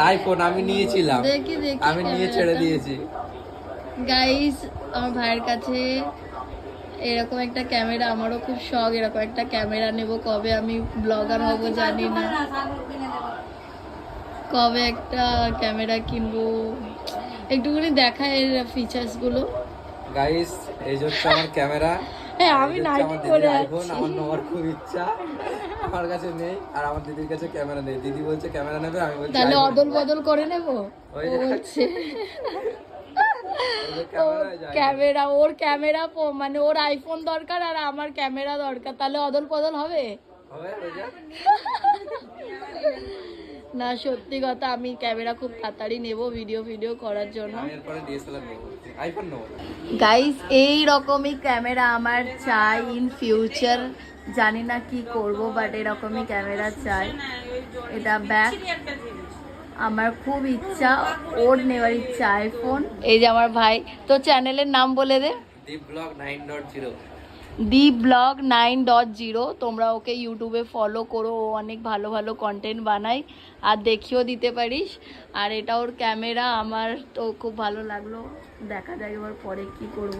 IPhone আমি নিয়েছিলাম, দেখি আমি নিয়ে ছেড়ে দিয়েছি। গাইস আমার ভাইয়ের কাছে এরকম একটা ক্যামেরা, আমারও খুব শখ এরকম একটা ক্যামেরা নেব। কবে আমি ব্লগার হব জানি না, কবে একটা ক্যামেরা কিনবো। একটুখানি দেখা এর ফিচার্স গুলো। গাইস এই হচ্ছে আমার ক্যামেরা, হ্যাঁ আমি নাইটি পরে আইফোন। আছি। আমার নেওয়ার খুব ইচ্ছা, আমার কাছে নেই, আর আমার দিদির কাছে ক্যামেরা নেই। দিদি বলছে ক্যামেরা নেবে, আমি বলছি তাহলে iPhone অদল নেবো। বদল করে নেব। ওই ও যে বলছে ওই যে ক্যামেরা, এই যে iPhone। ক্যামেরা, ওর ক্যামেরা মানে ওর আইফোন দরকার আর আমার ক্যামেরা দরকার, তাহলে অদল বদল হবে। হবে ওই যে। না সত্যি কথা, আমি ক্যামেরা খুব তাড়াতাড়ি নেব ভিডিও করার জন্য। আমি এরপরে ডিএসএলআর নেব, আইফোন নেব। গাইস এই রকমই ক্যামেরা আমার চাই ইন ফিউচার। জানি না কি করব, বাট এরকমই ক্যামেরা চাই। এটা ব্যাক, আমার খুব ইচ্ছা, ওর নেওয়ার ইচ্ছা আইফোন। এই যে আমার ভাই, তো চ্যানেলের নাম বলে দে। দীপ ব্লগ 9.0। দীপ ব্লগ 9.0। তোমরা ওকে ইউটিউবে ফলো করো, ও অনেক ভালো ভালো কন্টেন্ট বানায়, আর দেখিও দিতে পারিস। আর এটা ওর ক্যামেরা, আমার তো খুব ভালো লাগলো। দেখা যায় এবার পরে কি করব।